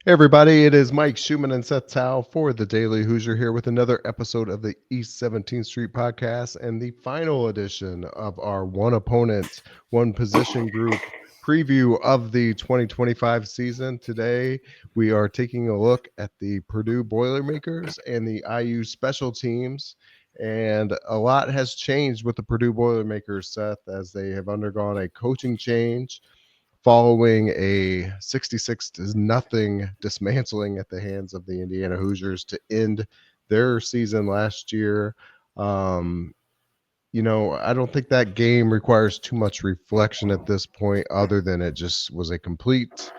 Hey everybody, it is Mike Schumann and Seth Tow for the Daily Hoosier here with another episode of the East 17th Street podcast and the final edition of our one opponent, one position group preview of the 2025 season. Today, we are taking a look at the Purdue Boilermakers and the IU special teams. And a lot has changed with the Purdue Boilermakers, Seth, as they have undergone a coaching change following a 66-0 dismantling at the hands of the Indiana Hoosiers to end their season last year. I don't think that game requires too much reflection at this point, other than it just was a complete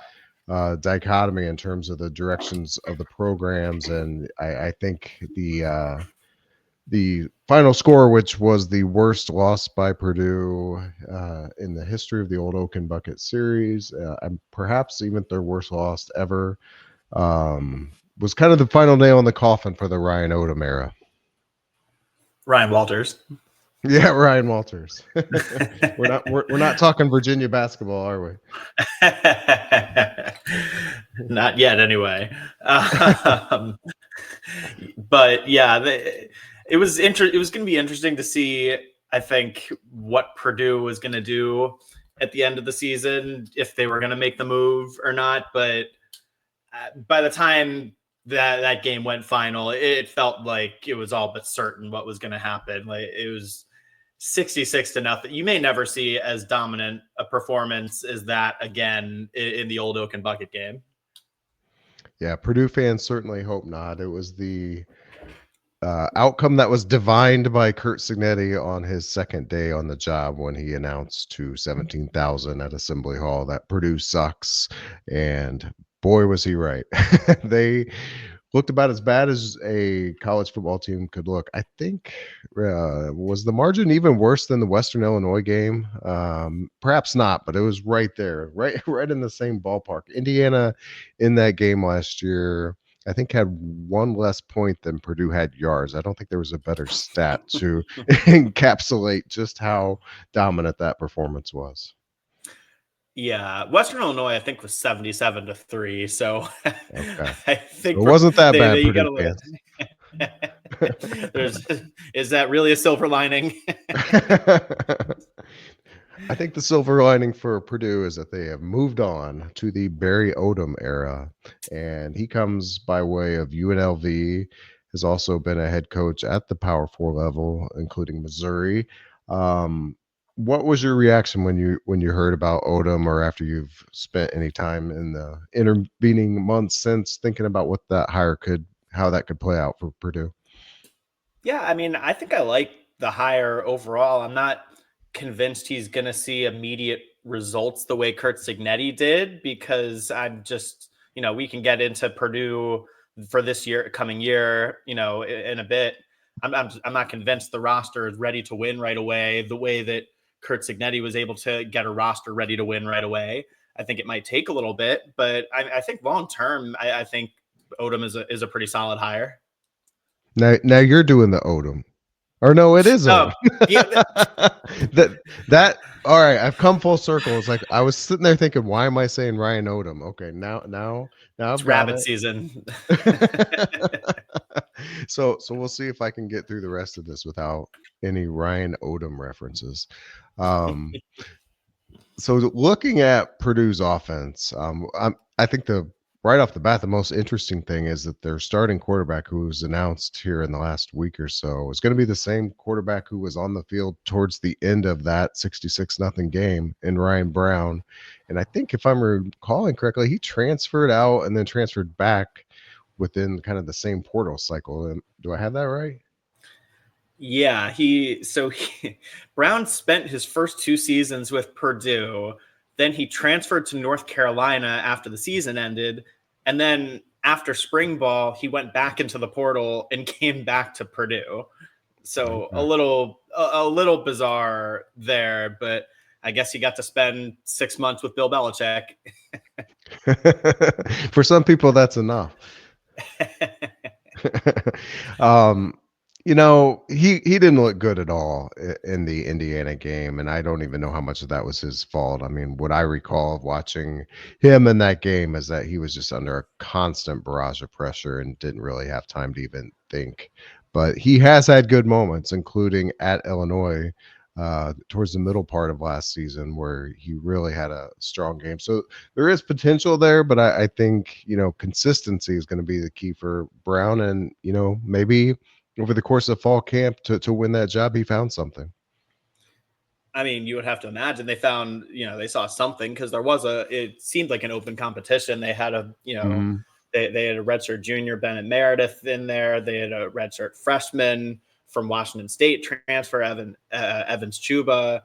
dichotomy in terms of the directions of the programs. And I think the final score, which was the worst loss by Purdue in the history of the Old Oaken Bucket series, and perhaps even their worst loss ever, was kind of the final nail in the coffin for the Ryan Odom era. Ryan Walters. Yeah, Ryan Walters. we're not talking Virginia basketball, are we? Not yet, anyway. But yeah, it was going to be interesting to see, I think, what Purdue was going to do at the end of the season, if they were going to make the move or not. But by the time that game went final, it felt like it was all but certain what was going to happen. Like, it was 66-0. You may never see as dominant a performance as that again in the Old Oaken Bucket game. Yeah, Purdue fans certainly hope not. It was the outcome that was divined by Curt Cignetti on his second day on the job when he announced to 17,000 at Assembly Hall that Purdue sucks. And boy, was he right. They looked about as bad as a college football team could look. I think was the margin even worse than the Western Illinois game? Perhaps not, but it was right there, right in the same ballpark. Indiana in that game last year, I think, had one less point than Purdue had yards. I don't think there was a better stat to encapsulate just how dominant that performance was. Yeah, Western Illinois, I think, was 77-3. So okay. I think it wasn't that bad. Purdue fans. Is that really a silver lining? I think the silver lining for Purdue is that they have moved on to the Barry Odom era, and he comes by way of UNLV, has also been a head coach at the Power 4 level, including Missouri. What was your reaction when you heard about Odom, or after you've spent any time in the intervening months since thinking about what that hire how that could play out for Purdue? Yeah, I mean, I think I like the hire overall. I'm not convinced he's going to see immediate results the way Curt Cignetti did, because I'm just, we can get into Purdue for this coming year, in a bit. I'm not convinced the roster is ready to win right away, the way that Curt Cignetti was able to get a roster ready to win right away. I think it might take a little bit, but I think long term, I think Odom is a pretty solid hire. Now you're doing the Odom. Or no, it is Odom. Yeah, that all right, I've come full circle. It's like I was sitting there thinking, why am I saying Ryan Odom? Okay, now it's rabbit season. So we'll see if I can get through the rest of this without any Ryan Odom references. So looking at Purdue's offense, I think right off the bat, the most interesting thing is that their starting quarterback, who was announced here in the last week or so, is going to be the same quarterback who was on the field towards the end of that 66-0 game in Ryan Brown. And I think, if I'm recalling correctly, he transferred out and then transferred back within kind of the same portal cycle. Do I have that right? Yeah, Brown spent his first 2 seasons with Purdue. Then he transferred to North Carolina after the season ended. And then after spring ball, he went back into the portal and came back to Purdue. So a little bizarre there, but I guess he got to spend 6 months with Bill Belichick. For some people, that's enough. He didn't look good at all in the Indiana game, and I don't even know how much of that was his fault. I mean, what I recall of watching him in that game is that he was just under a constant barrage of pressure and didn't really have time to even think. But he has had good moments, including at Illinois, towards the middle part of last season, where he really had a strong game. So there is potential there, but I think consistency is going to be the key for Brown, and maybe over the course of fall camp to win that job, he found something. I mean, you would have to imagine they found, they saw something because it seemed like an open competition. They had Mhm. they had a redshirt junior, Bennett Meredith, in there. They had a redshirt freshman from Washington State transfer, Evans Chuba,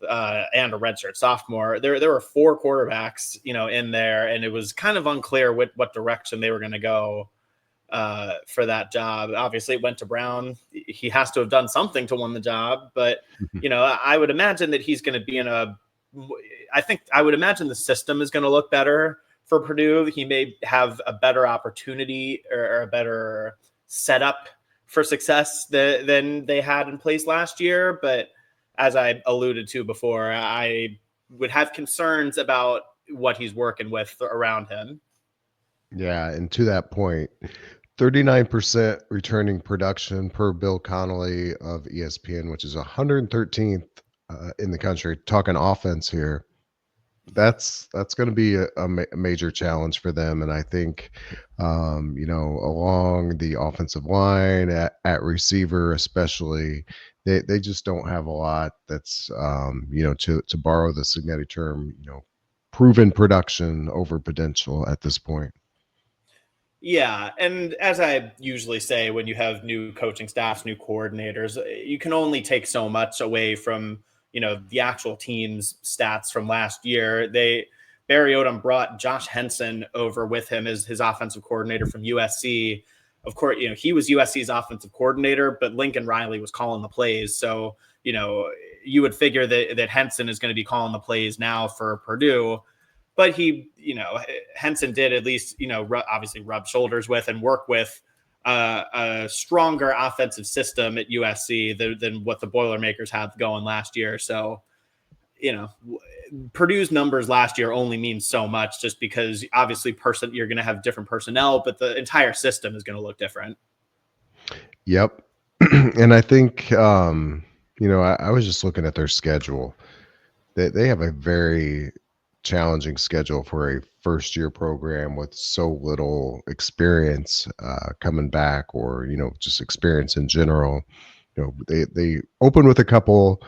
and a redshirt sophomore. There were four quarterbacks, in there, and it was kind of unclear what direction they were going to go for that job. Obviously, it went to Brown. He has to have done something to win the job, but I would imagine that he's going to be in a. I would imagine the system is going to look better for Purdue. He may have a better opportunity or a better setup for success than they had in place last year. But as I alluded to before, I would have concerns about what he's working with around him. Yeah, and to that point, 39% returning production per Bill Connolly of ESPN, which is 113th in the country. Talking offense here, that's going to be a major challenge for them, and I think along the offensive line at receiver especially, they just don't have a lot that's to borrow the Signetti term, proven production over potential at this point. Yeah, and as I usually say, when you have new coaching staffs, new coordinators, you can only take so much away from the actual team's stats from last year. Barry Odom brought Josh Henson over with him as his offensive coordinator from USC. Of course, he was USC's offensive coordinator, but Lincoln Riley was calling the plays. So you would figure that Henson is going to be calling the plays now for Purdue. But Henson did at least, obviously rub shoulders with and work with a stronger offensive system at USC than what the Boilermakers had going last year. So, Purdue's numbers last year only mean so much just because obviously you're going to have different personnel, but the entire system is going to look different. Yep. And I think, I was just looking at their schedule. They have a very challenging schedule for a first year program with so little experience coming back, or just experience in general. They open with a couple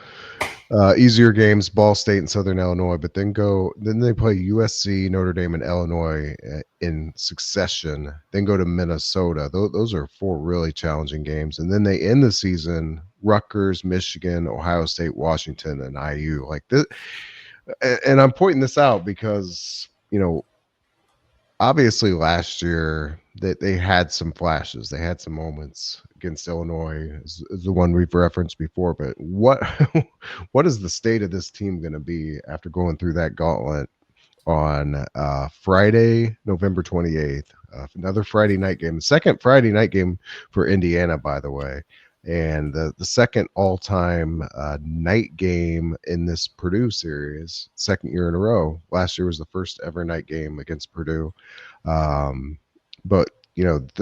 easier games, Ball State and Southern Illinois, but then they play USC, Notre Dame, and Illinois in succession. Then go to Minnesota. Those are four really challenging games, and then they end the season Rutgers, Michigan, Ohio State, Washington, and IU. Like this, and I'm pointing this out because obviously last year that they had some flashes, they had some moments against Illinois, is the one we've referenced before. But what what is the state of this team going to be after going through that gauntlet on Friday, November 28th? Another Friday night game, the second Friday night game for Indiana, by the way, and the second all-time night game in this Purdue series, second year in a row. Last year was the first ever night game against Purdue. But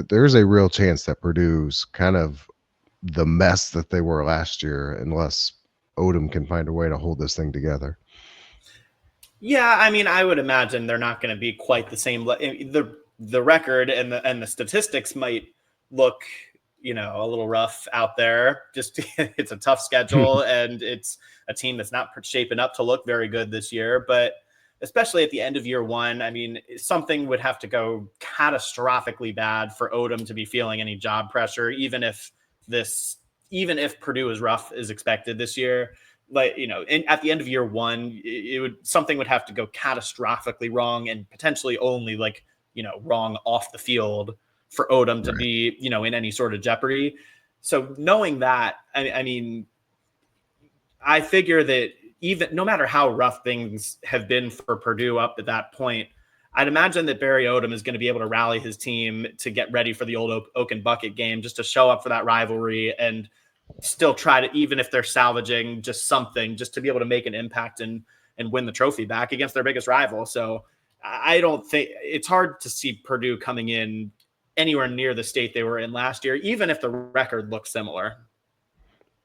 there's a real chance that Purdue's kind of the mess that they were last year, unless Odom can find a way to hold this thing together. Yeah, I mean, I would imagine they're not going to be quite the same. The record and the statistics might look, a little rough out there. Just it's a tough schedule, and it's a team that's not shaping up to look very good this year. But especially at the end of year one, I mean, something would have to go catastrophically bad for Odom to be feeling any job pressure, even if Purdue is rough as expected this year. Like, at the end of year one, something would have to go catastrophically wrong, and potentially only wrong off the field for Odom to be, in any sort of jeopardy. So knowing that, I mean, I figure that even no matter how rough things have been for Purdue up at that point, I'd imagine that Barry Odom is going to be able to rally his team to get ready for the old Oak and Bucket game, just to show up for that rivalry and still try to, even if they're salvaging just something, just to be able to make an impact and win the trophy back against their biggest rival. So I don't think it's hard to see Purdue coming in anywhere near the state they were in last year, even if the record looks similar.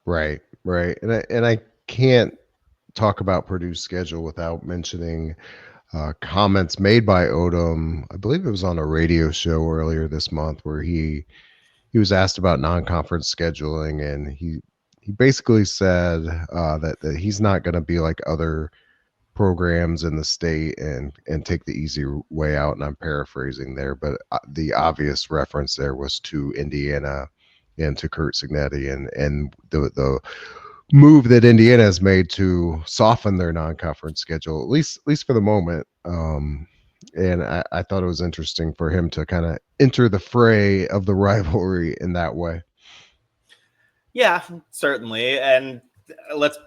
Right, right. And I can't talk about Purdue's schedule without mentioning comments made by Odom. I believe it was on a radio show earlier this month where he was asked about non-conference scheduling, and he basically said that he's not going to be like other programs in the state and take the easy way out. And I'm paraphrasing there, but the obvious reference there was to Indiana and to Kurt Signetti and the move that Indiana has made to soften their non-conference schedule, at least for the moment. And I thought it was interesting for him to kind of enter the fray of the rivalry in that way. Yeah, certainly. And let's,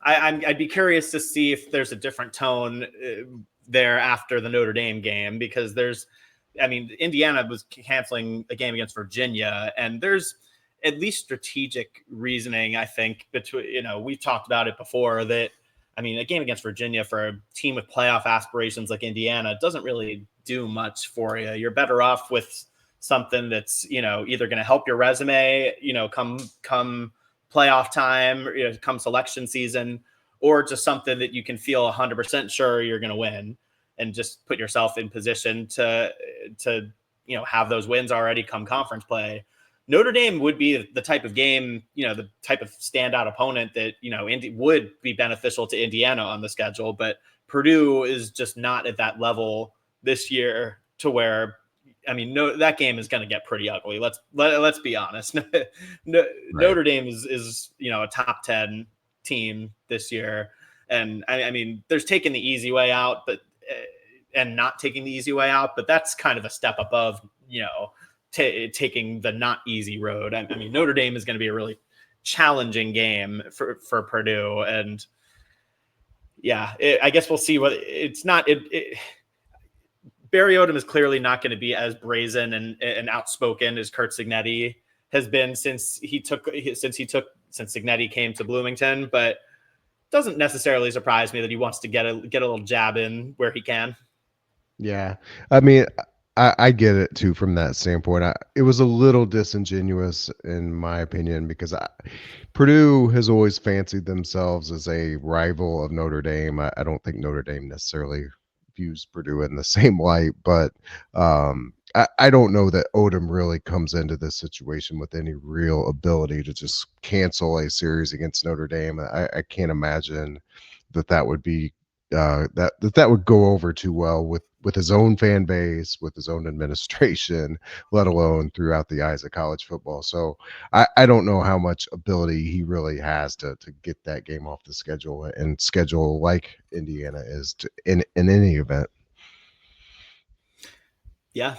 I'd be curious to see if there's a different tone there after the Notre Dame game, because Indiana was canceling a game against Virginia, and there's at least strategic reasoning, I think, between, we've talked about it before that, a game against Virginia for a team with playoff aspirations like Indiana doesn't really do much for you. You're better off with something that's, either going to help your resume, come playoff time, come selection season, or just something that you can feel 100% sure you're going to win, and just put yourself in position to have those wins already come conference play. Notre Dame would be the type of game, the type of standout opponent that, would be beneficial to Indiana on the schedule. But Purdue is just not at that level this year to where, that game is going to get pretty ugly. Let's be honest. Notre Dame is a top 10 team this year. And there's taking the easy way out, but and not taking the easy way out, but that's kind of a step above, taking the not easy road. Notre Dame is going to be a really challenging game for Purdue, and yeah, I guess we'll see what it's not. Barry Odom is clearly not going to be as brazen and outspoken as Curt Signetti has been since Signetti came to Bloomington, but doesn't necessarily surprise me that he wants to get a little jab in where he can. Yeah. I get it too from that standpoint. It was a little disingenuous in my opinion, because Purdue has always fancied themselves as a rival of Notre Dame. I don't think Notre Dame necessarily views Purdue in the same light, but I don't know that Odom really comes into this situation with any real ability to just cancel a series against Notre Dame. I can't imagine that would be that would go over too well with his own fan base, with his own administration, let alone throughout the eyes of college football. So I don't know how much ability he really has to get that game off the schedule and schedule like Indiana is in any event. Yeah,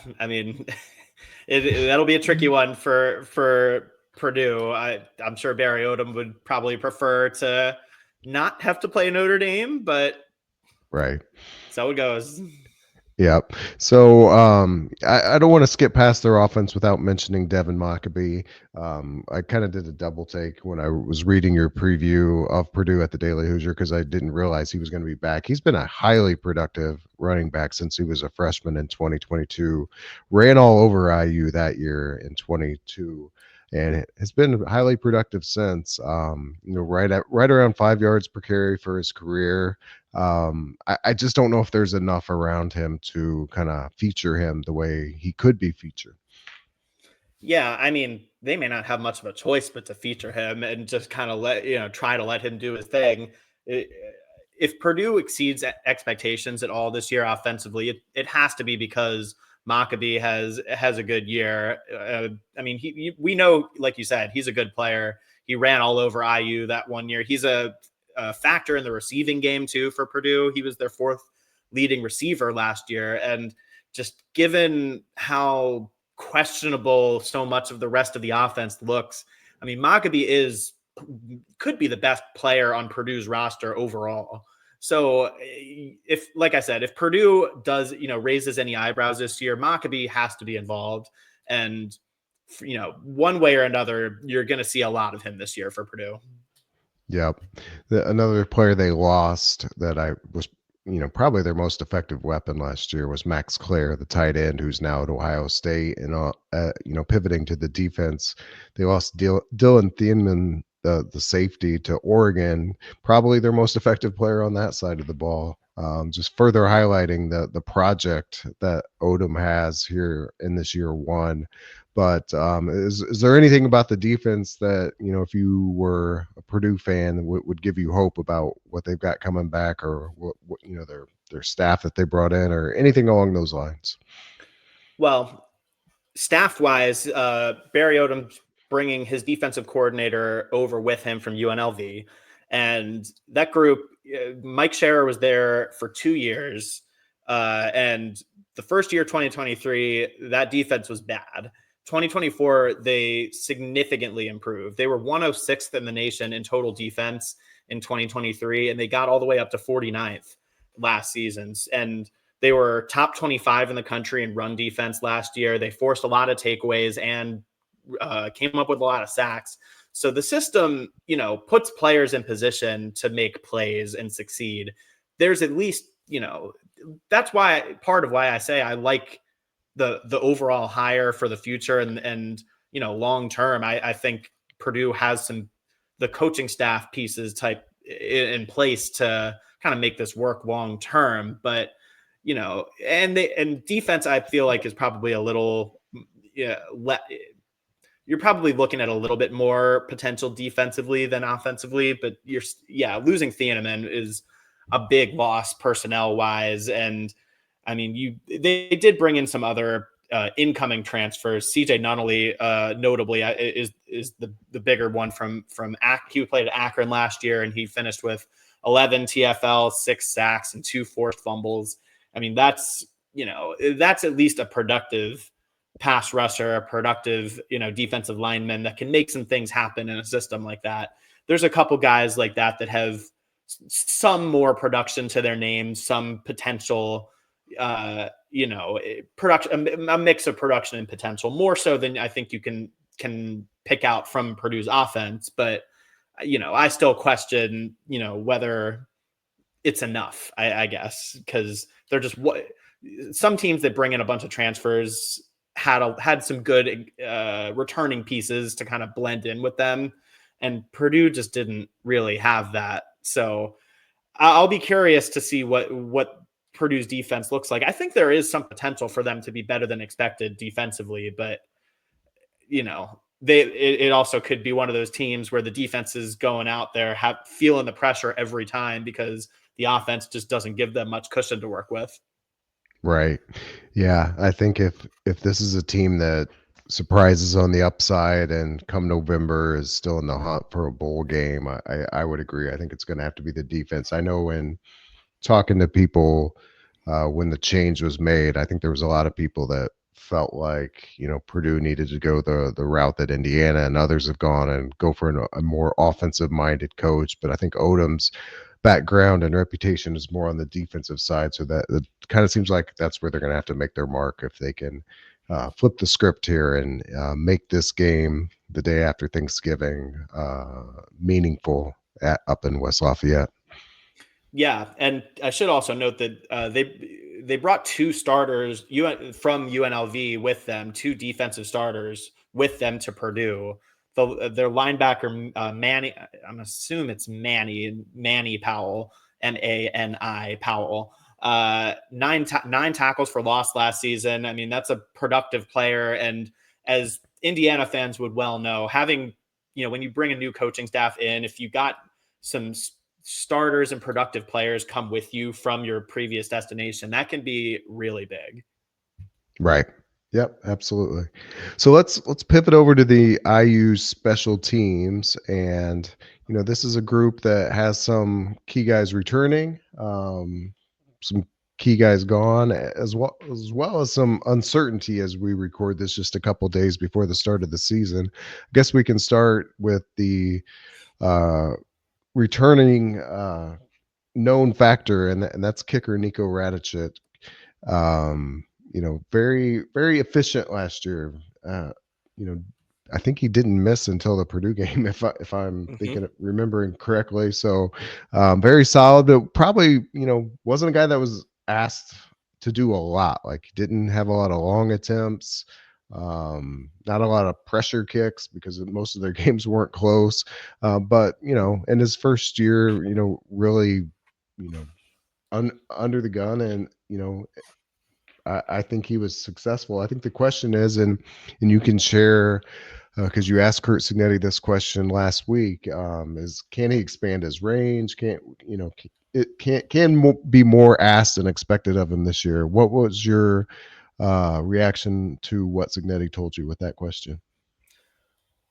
that'll be a tricky one for Purdue. I'm sure Barry Odom would probably prefer to not have to play Notre Dame, but right. So it goes. Yep. So I don't want to skip past their offense without mentioning Devin Mockabee. I kind of did a double take when I was reading your preview of Purdue at the Daily Hoosier, because I didn't realize he was going to be back. He's been a highly productive running back since he was a freshman in 2022. Ran all over IU that year in 22. And has been highly productive since. Right around 5 yards per carry for his career. I just don't know if there's enough around him to kind of feature him the way he could be featured. Yeah, they may not have much of a choice but to feature him and just kind of try to let him do his thing. If Purdue exceeds expectations at all this year offensively, it has to be because Mockabee has a good year. We know, like you said, he's a good player. He ran all over IU that one year. He's a factor in the receiving game too for Purdue. He was their fourth leading receiver last year, and just given how questionable so much of the rest of the offense looks, Mockabee could be the best player on Purdue's roster overall. So if, like I said, if Purdue does, raises any eyebrows this year, Maccabee has to be involved. And, one way or another, you're going to see a lot of him this year for Purdue. Yep. Another player they lost that I was, probably their most effective weapon last year was Max Clare, the tight end, who's now at Ohio State, and pivoting to the defense. They lost Dylan Thieneman, the safety, to Oregon, probably their most effective player on that side of the ball. Just further highlighting the project that Odom has here in this year one. But is there anything about the defense that, if you were a Purdue fan, would give you hope about what they've got coming back, or what their staff that they brought in, or anything along those lines? Well, staff wise, Barry Odom's bringing his defensive coordinator over with him from UNLV. And that group, Mike Scherer was there for 2 years. And the first year, 2023, that defense was bad. 2024, they significantly improved. They were 106th in the nation in total defense in 2023, and they got all the way up to 49th last season. And they were top 25 in the country in run defense last year. They forced a lot of takeaways and came up with a lot of sacks. So the system, puts players in position to make plays and succeed. There's at least, that's why part of why I say I like the overall hire for the future and long term. I think Purdue has the coaching staff pieces type in place to kind of make this work long term. But and defense, I feel like is probably a little, you're probably looking at a little bit more potential defensively than offensively. But losing Thieneman is a big loss personnel wise. And I mean, they did bring in some other incoming transfers. CJ Nunnally, notably, is the bigger one from he played at Akron last year, and he finished with 11 TFL, 6 sacks, and 2 forced fumbles. I mean, that's at least a productive pass rusher, a productive, defensive lineman that can make some things happen in a system like that. There's a couple guys like that have some more production to their name, some potential, production, a mix of production and potential, more so than I think you can pick out from Purdue's offense. But, I still question, whether it's enough, I guess, because they're just some teams that bring in a bunch of transfers had some good returning pieces to kind of blend in with them, and Purdue just didn't really have that. So I'll be curious to see what Purdue's defense looks like. I think there is some potential for them to be better than expected defensively, but it also could be one of those teams where the defense is going out there feeling the pressure every time because the offense just doesn't give them much cushion to work with. Right. Yeah. I think if this is a team that surprises on the upside and come November is still in the hunt for a bowl game, I would agree. I think it's going to have to be the defense. I know when talking to people when the change was made, I think there was a lot of people that felt like, Purdue needed to go the route that Indiana and others have gone and go for a more offensive minded coach. But I think Odom's background and reputation is more on the defensive side. So that it kind of seems like that's where they're going to have to make their mark if they can flip the script here and make this game the day after Thanksgiving meaningful up in West Lafayette. Yeah, and I should also note that they brought 2 starters from UNLV with them, 2 defensive starters with them to Purdue. Their linebacker Manny, I'm assuming it's Manny Powell, Mani Powell. 9 tackles for loss last season. I mean, that's a productive player, and as Indiana fans would well know, having when you bring a new coaching staff in, if you got some starters and productive players come with you from your previous destination, that can be really big. Right. Yep, absolutely. So let's pivot over to the IU special teams, and this is a group that has some key guys returning, some key guys gone, as well as some uncertainty as we record this just a couple days before the start of the season. I guess we can start with the returning known factor, and that's kicker Nico Radicic. Very, very efficient last year. Uh, you know, I think he didn't miss until the Purdue game, if I'm Hmm. remembering correctly. So, very solid, but probably wasn't a guy that was asked to do a lot. Like, didn't have a lot of long attempts, not a lot of pressure kicks because most of their games weren't close. But in his first year, really, you know, under the gun, and I think he was successful. I think the question is, and you can share because you asked Kurt Signetti this question last week, is can he expand his range? Can't it be more asked and expected of him this year? What was your reaction to what Signetti told you with that question?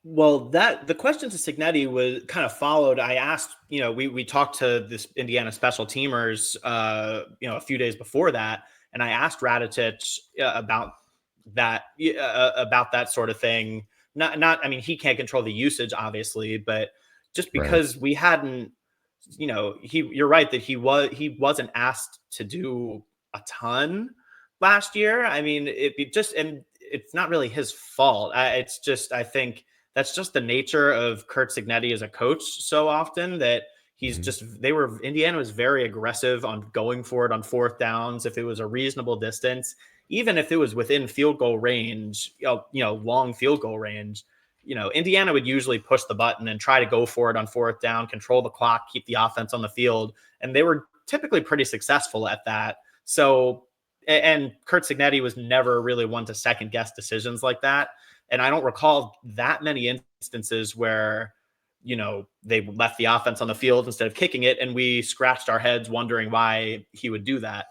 Well, that the question to Signetti was kind of followed. I asked, we talked to this Indiana special teamers, a few days before that, and I asked Radicic about that sort of thing. I mean, he can't control the usage, obviously, but just Right, because we hadn't, you're right that he wasn't asked to do a ton last year. I mean, and it's not really his fault. It's just, I think that's just the nature of Kurt Signetti as a coach so often that hmm, Indiana was very aggressive on going for it on fourth downs if it was a reasonable distance, even if it was within field goal range, long field goal range. Indiana would usually push the button and try to go for it on fourth down, control the clock, keep the offense on the field. And they were typically pretty successful at that. So, and Kurt Signetti was never really one to second guess decisions like that. And I don't recall that many instances where, they left the offense on the field instead of kicking it. And we scratched our heads wondering why he would do that.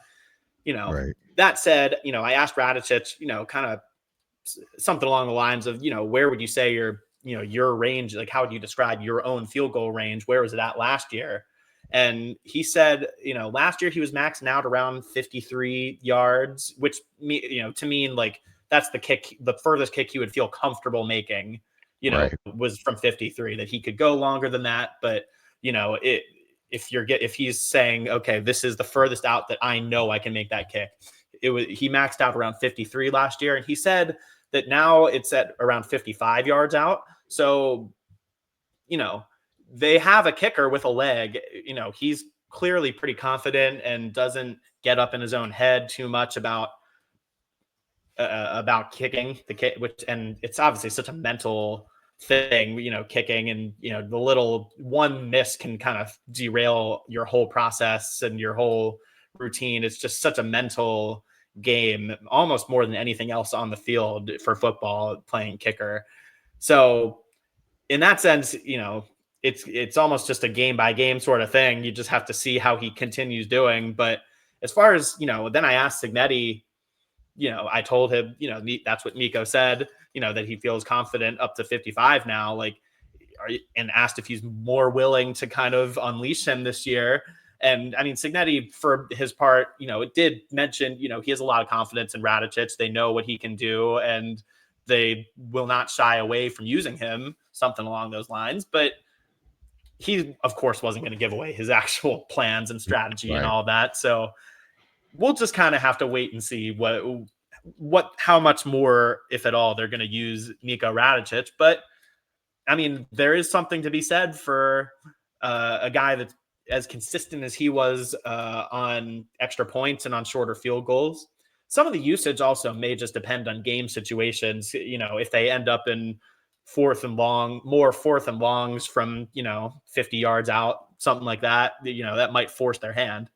right, That said, I asked Radicic, kind of something along the lines of, where would you say your range, like how would you describe your own field goal range? Where was it at last year? And he said, last year he was maxing out around 53 yards, which to mean like that's the furthest kick he would feel comfortable making, right, was from 53, that he could go longer than that. But, it, if he's saying, okay, this is the furthest out that I know I can make that kick. He maxed out around 53 last year. And he said that now it's at around 55 yards out. So, you know, they have a kicker with a leg. He's clearly pretty confident and doesn't get up in his own head too much about kicking the kick, which, and it's obviously such a mental thing, kicking, and the little one miss can kind of derail your whole process and your whole routine. It's just such a mental game, almost more than anything else on the field for football, playing kicker. So in that sense, it's almost just a game by game sort of thing. You just have to see how he continues doing. But as far as, then I asked Signetti, I told him, that's what Nico said, that he feels confident up to 55 now. Like, and asked if he's more willing to kind of unleash him this year. And I mean, Signetti, for his part, it did mention, he has a lot of confidence in Radicic. They know what he can do, and they will not shy away from using him, something along those lines. But he, of course, wasn't going to give away his actual plans and strategy and right. all that. So we'll just kind of have to wait and see how much more, if at all, they're going to use Nico Radicic. But I mean, there is something to be said for a guy that's as consistent as he was on extra points and on shorter field goals. Some of the usage also may just depend on game situations. If they end up in more fourth and longs from 50 yards out, something like that, that might force their hand.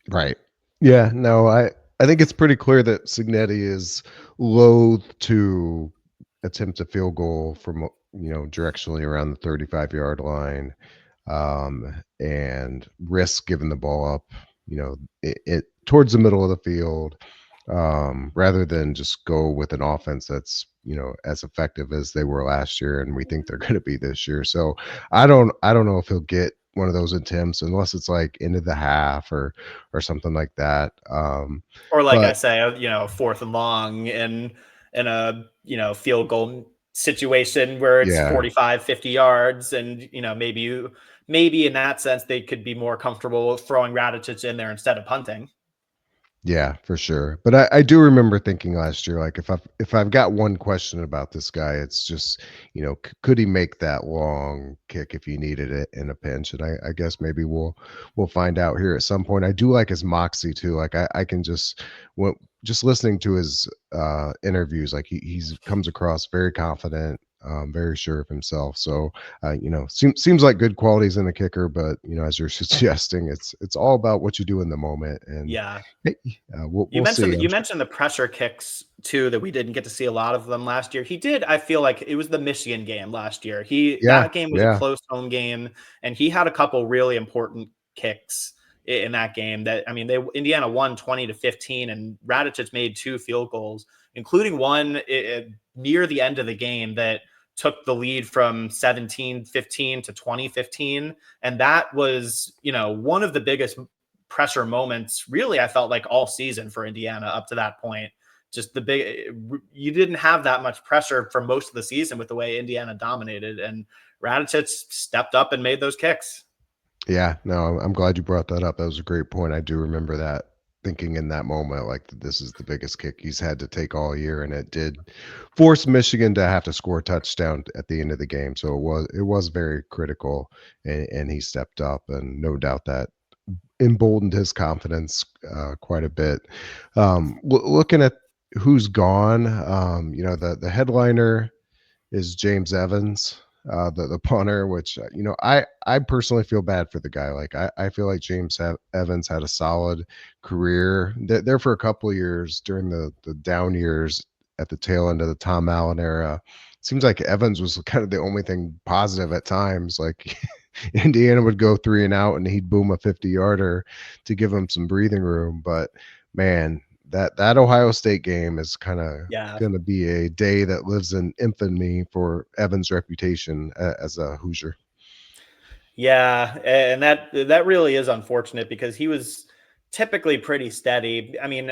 Right. Yeah, no, I think it's pretty clear that Signetti is loath to attempt a field goal from directionally around the 35-yard line, and risk giving the ball up, it towards the middle of the field, rather than just go with an offense that's as effective as they were last year, and we think they're going to be this year. So I don't know if he'll get one of those attempts unless it's like into the half or something like that. Or like I But say, fourth and long and a field goal. situation where it's Yeah. 45, 50 yards. And, maybe in that sense, they could be more comfortable throwing Radicic in there instead of punting. Yeah, for sure. But I do remember thinking last year, like if I've got one question about this guy, it's just, could he make that long kick if he needed it in a pinch? And I guess maybe we'll find out here at some point. I do like his moxie too. Like I can just listening to his interviews, like he's comes across very confident, very sure of himself. So seems like good qualities in a kicker, but as you're suggesting, it's all about what you do in the moment. And Yeah. hey, we'll You we'll see. mentioned I'm you sure. mentioned the pressure kicks too, that we didn't get to see a lot of them last year. He did. I feel like it was the Michigan game last year. Yeah, That game was a yeah, close home game, and he had a couple really important kicks in that game. That I mean, Indiana won 20-15, and Radicic made two field goals, including one near the end of the game that took the lead from 17-15 to 20-15, and that was one of the biggest pressure moments, really, I felt like all season for Indiana up to that point. Just you didn't have that much pressure for most of the season with the way Indiana dominated, and Radicic stepped up and made those kicks. yeah. No, I'm glad you brought that up. That was a great point. I do remember that, thinking in that moment, like this is the biggest kick he's had to take all year, and it did force Michigan to have to score a touchdown at the end of the game. So it was very critical, and he stepped up, and no doubt that emboldened his confidence quite a bit. Looking at who's gone, the headliner is James Evans, the punter, which I personally feel bad for the guy. Like I feel like Evans had a solid career there for a couple of years during the down years at the tail end of the Tom Allen era. Seems like Evans was kind of the only thing positive at times. Like Indiana would go 3 and out, and he'd boom a 50-yarder to give him some breathing room. But man, that Ohio State game is kind of Yeah. going to be a day that lives in infamy for Evans' reputation as a Hoosier. Yeah, and that really is unfortunate because he was typically pretty steady. I mean,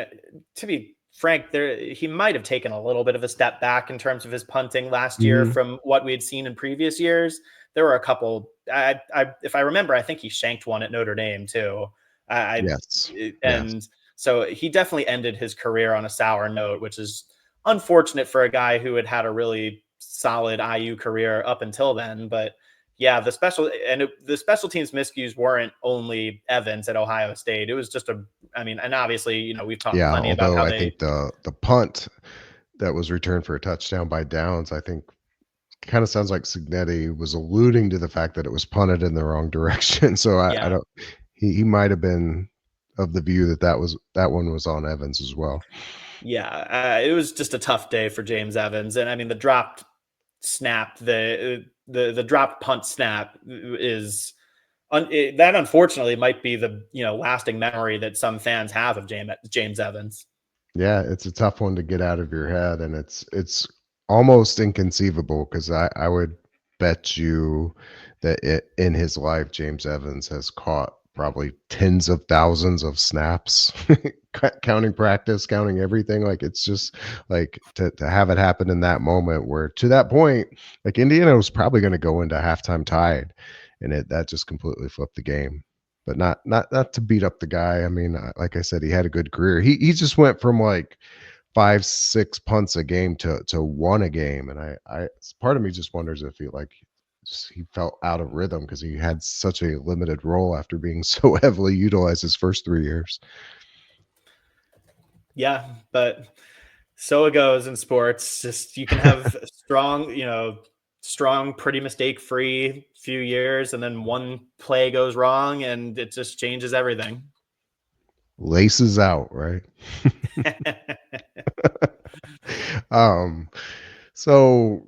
to be frank, he might have taken a little bit of a step back in terms of his punting last year Hmm. from what we had seen in previous years. There were a couple. If I remember, I think he shanked one at Notre Dame too. Yes. Yes. And so he definitely ended his career on a sour note, which is unfortunate for a guy who had had a really solid IU career up until then. But yeah, the special teams miscues weren't only Evans at Ohio State. It was just I mean, and obviously, we've talked Yeah. plenty about Although how I they, think the punt that was returned for a touchdown by Downs, I think kind of sounds like Signetti was alluding to the fact that it was punted in the wrong direction. So I yeah, don't. He might have been of the view that one was on Evans as well. yeah, it was just a tough day for James Evans. And I mean, the dropped snap, the dropped punt snap is that unfortunately might be the lasting memory that some fans have of James Evans. Yeah, it's a tough one to get out of your head, and it's almost inconceivable because I would bet you that in his life, James Evans has caught probably tens of thousands of snaps, counting practice, counting everything. Like it's just like to have it happen in that moment where to that point, like Indiana was probably going to go into halftime tied, and that just completely flipped the game. But not to beat up the guy. I mean, like I said, he had a good career. He just went from like 5, 6 punts a game to one a game, and I part of me just wonders if he felt out of rhythm because he had such a limited role after being so heavily utilized his first 3 years. Yeah, but so it goes in sports. Just you can have strong, pretty mistake-free few years, and then one play goes wrong, and it just changes everything. Laces out, right? um, so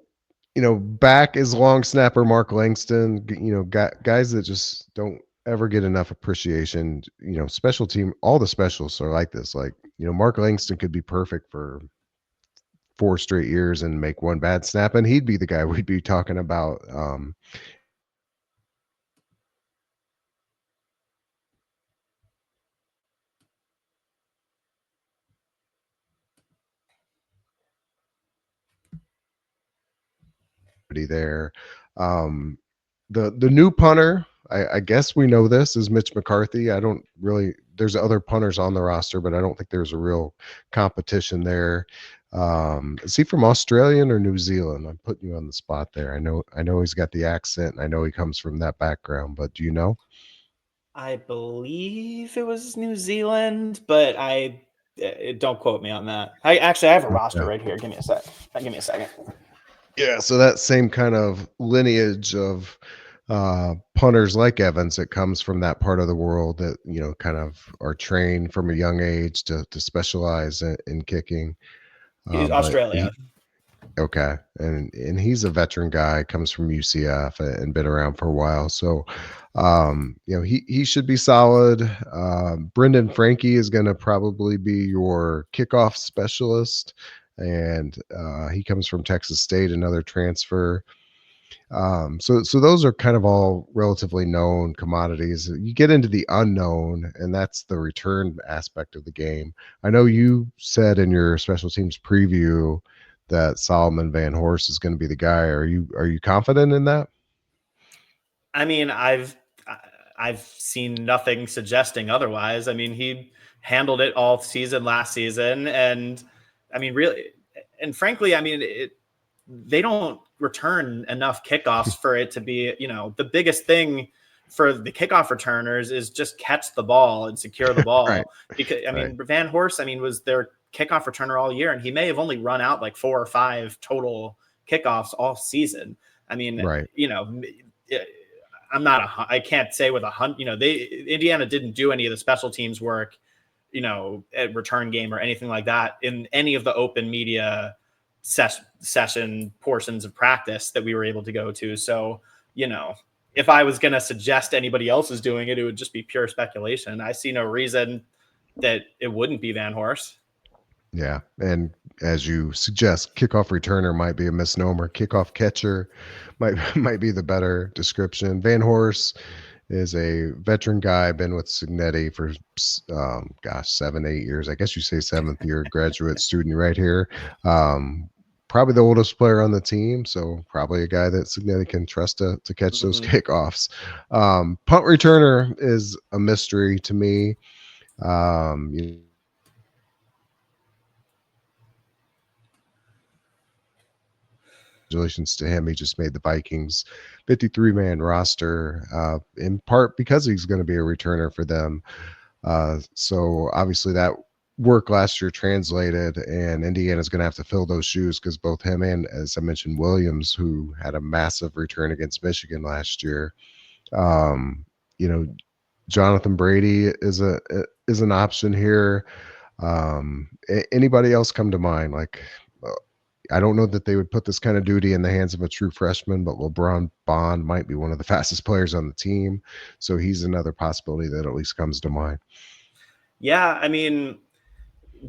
back is long snapper Mark Langston. Guys that just don't ever get enough appreciation. Special team, all the specialists are like this. Like Mark Langston could be perfect for 4 straight years and make one bad snap, and he'd be the guy we'd be talking about. there. Um, the new punter, I guess we know this, is Mitch McCarthy. I don't really. There's other punters on the roster, but I don't think there's a real competition there. Is he from Australian or New Zealand? I'm putting you on the spot there. I know he's got the accent. I know he comes from that background, but do you know? I believe it was New Zealand, but don't quote me on that. I have a roster Okay. right here. Give me a sec. Give me a second. Yeah, so that same kind of lineage of punters like Evans, it comes from that part of the world that kind of are trained from a young age to specialize in kicking. But Australia. okay, and he's a veteran guy, comes from UCF and been around for a while, so he should be solid. Brendan Frankie is going to probably be your kickoff specialist, and he comes from Texas State, another transfer. So those are kind of all relatively known commodities. You get into the unknown, and that's the return aspect of the game. I know you said in your special teams preview that Solomon Van Horst is going to be the guy. Are you confident in that? I mean, I've seen nothing suggesting otherwise. I mean, he handled it all season last season, and I mean, really, and frankly, I mean, they don't return enough kickoffs for it to be, the biggest thing for the kickoff returners is just catch the ball and secure the Right, ball. Because I right, mean, Van Horst, I mean, was their kickoff returner all year, and he may have only run out like 4 or 5 total kickoffs all season. I mean, right. I can't say with Indiana didn't do any of the special teams work, at return game or anything like that in any of the open media session portions of practice that we were able to go to. So, if I was going to suggest anybody else is doing it, it would just be pure speculation. I see no reason that it wouldn't be Van Horst. Yeah, and as you suggest, kickoff returner might be a misnomer. Kickoff catcher might might be the better description. Van Horst is a veteran guy, been with Signetti for 7, 8 years. I guess you say seventh year graduate student right here. Probably the oldest player on the team, so probably a guy that Signetti can trust to catch those Mm-hmm. kickoffs. Punt returner is a mystery to me. You Congratulations to him. He just made the Vikings 53-man roster, in part because he's going to be a returner for them. So obviously that work last year translated, and Indiana's going to have to fill those shoes because both him and, as I mentioned, Williams, who had a massive return against Michigan last year, um, you know, Jonathan Brady is an option here. Anybody else come to mind? Like, I don't know that they would put this kind of duty in the hands of a true freshman, but LeBron Bond might be one of the fastest players on the team. So he's another possibility that at least comes to mind. Yeah, I mean,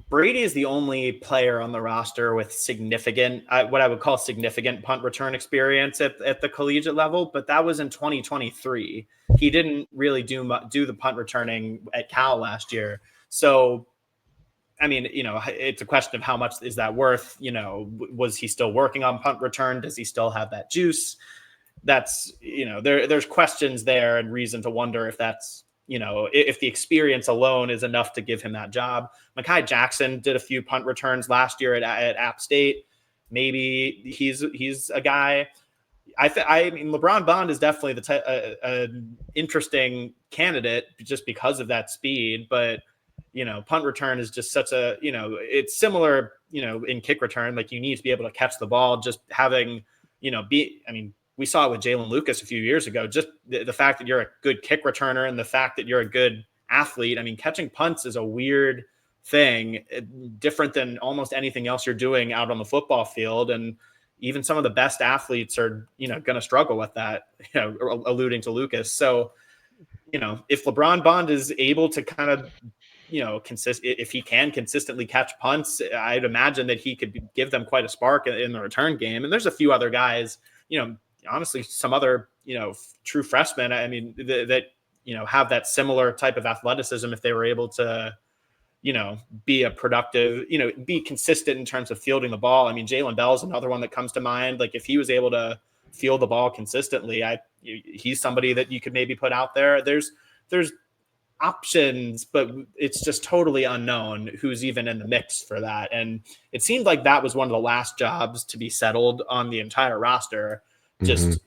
Brady is the only player on the roster with significant, what I would call significant punt return experience at the collegiate level, but that was in 2023. He didn't really do the punt returning at Cal last year. So, I mean, it's a question of how much is that worth? Was he still working on punt return? Does he still have that juice? That's, there's questions there and reason to wonder if that's, if the experience alone is enough to give him that job. Mekhi Jackson did a few punt returns last year at App State. Maybe he's a guy. I mean, LeBron Bond is definitely an interesting candidate just because of that speed, but punt return is just such a, it's similar, in kick return. Like, you need to be able to catch the ball. Just having, I mean, we saw it with Jalen Lucas a few years ago. Just the fact that you're a good kick returner and the fact that you're a good athlete. I mean, catching punts is a weird thing, different than almost anything else you're doing out on the football field. And even some of the best athletes are, going to struggle with that, alluding to Lucas. So, if LeBron Bond is able to kind of, if he can consistently catch punts, I'd imagine that he could give them quite a spark in the return game. And there's a few other guys, honestly, some other, true freshmen, I mean, that, have that similar type of athleticism if they were able to, be a productive, be consistent in terms of fielding the ball. I mean, Jalen Bell's another one that comes to mind. Like, if he was able to, feel the ball consistently, he's somebody that you could maybe put out there. There's options, but it's just totally unknown who's even in the mix for that. And it seemed like that was one of the last jobs to be settled on the entire roster. Mm-hmm. Just,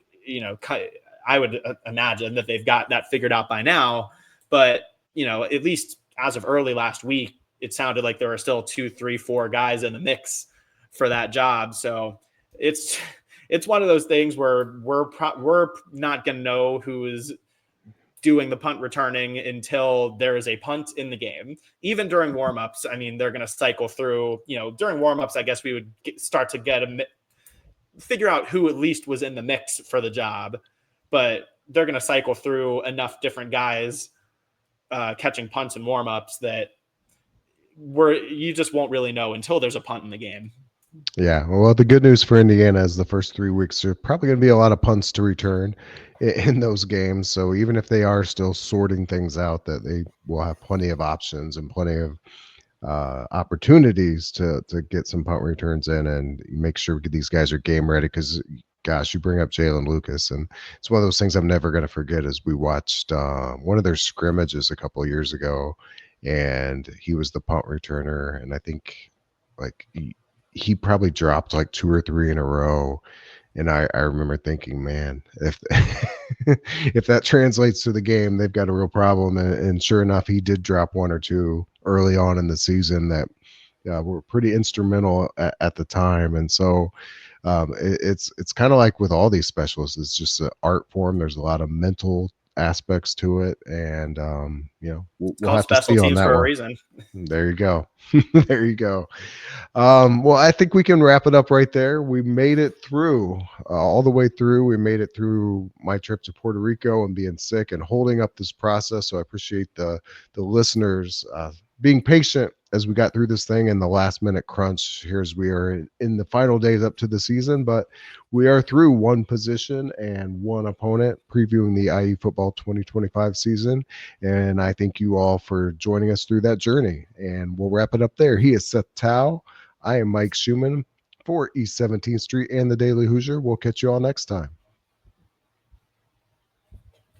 I would imagine that they've got that figured out by now. But, at least as of early last week, it sounded like there were still 2, 3, 4 guys in the mix for that job. So it's one of those things where we're not going to know who is doing the punt returning until there is a punt in the game. Even during warmups, I mean, they're going to cycle through, during warmups, I guess we would start to figure out who at least was in the mix for the job, but they're going to cycle through enough different guys catching punts and warmups that you just won't really know until there's a punt in the game. Yeah, well, the good news for Indiana is the first 3 weeks are probably going to be a lot of punts to return in those games. So even if they are still sorting things out, that they will have plenty of options and plenty of opportunities to get some punt returns in and make sure these guys are game ready. Because, gosh, you bring up Jalen Lucas, and it's one of those things I'm never going to forget. As we watched one of their scrimmages a couple of years ago, and he was the punt returner, and I think like he probably dropped like 2 or 3 in a row. And I remember thinking, man, if if that translates to the game, they've got a real problem. And sure enough, he did drop 1 or 2 early on in the season that were pretty instrumental at the time. And so it's kind of like with all these specialists, it's just an art form. There's a lot of mental aspects to it, and we'll have to special see on teams that for a one. reason. There you go. There you go. Well, I think we can wrap it up right there. We made it through all the way through. We made it through my trip to Puerto Rico and being sick and holding up this process. So I appreciate the listeners being patient as we got through this thing in the last minute crunch here as we are in the final days up to the season. But we are through one position and one opponent previewing the IU football 2025 season. And I thank you all for joining us through that journey. And we'll wrap it up there. He is Seth Tow. I am Mike Schumann for East 17th Street and the Daily Hoosier. We'll catch you all next time.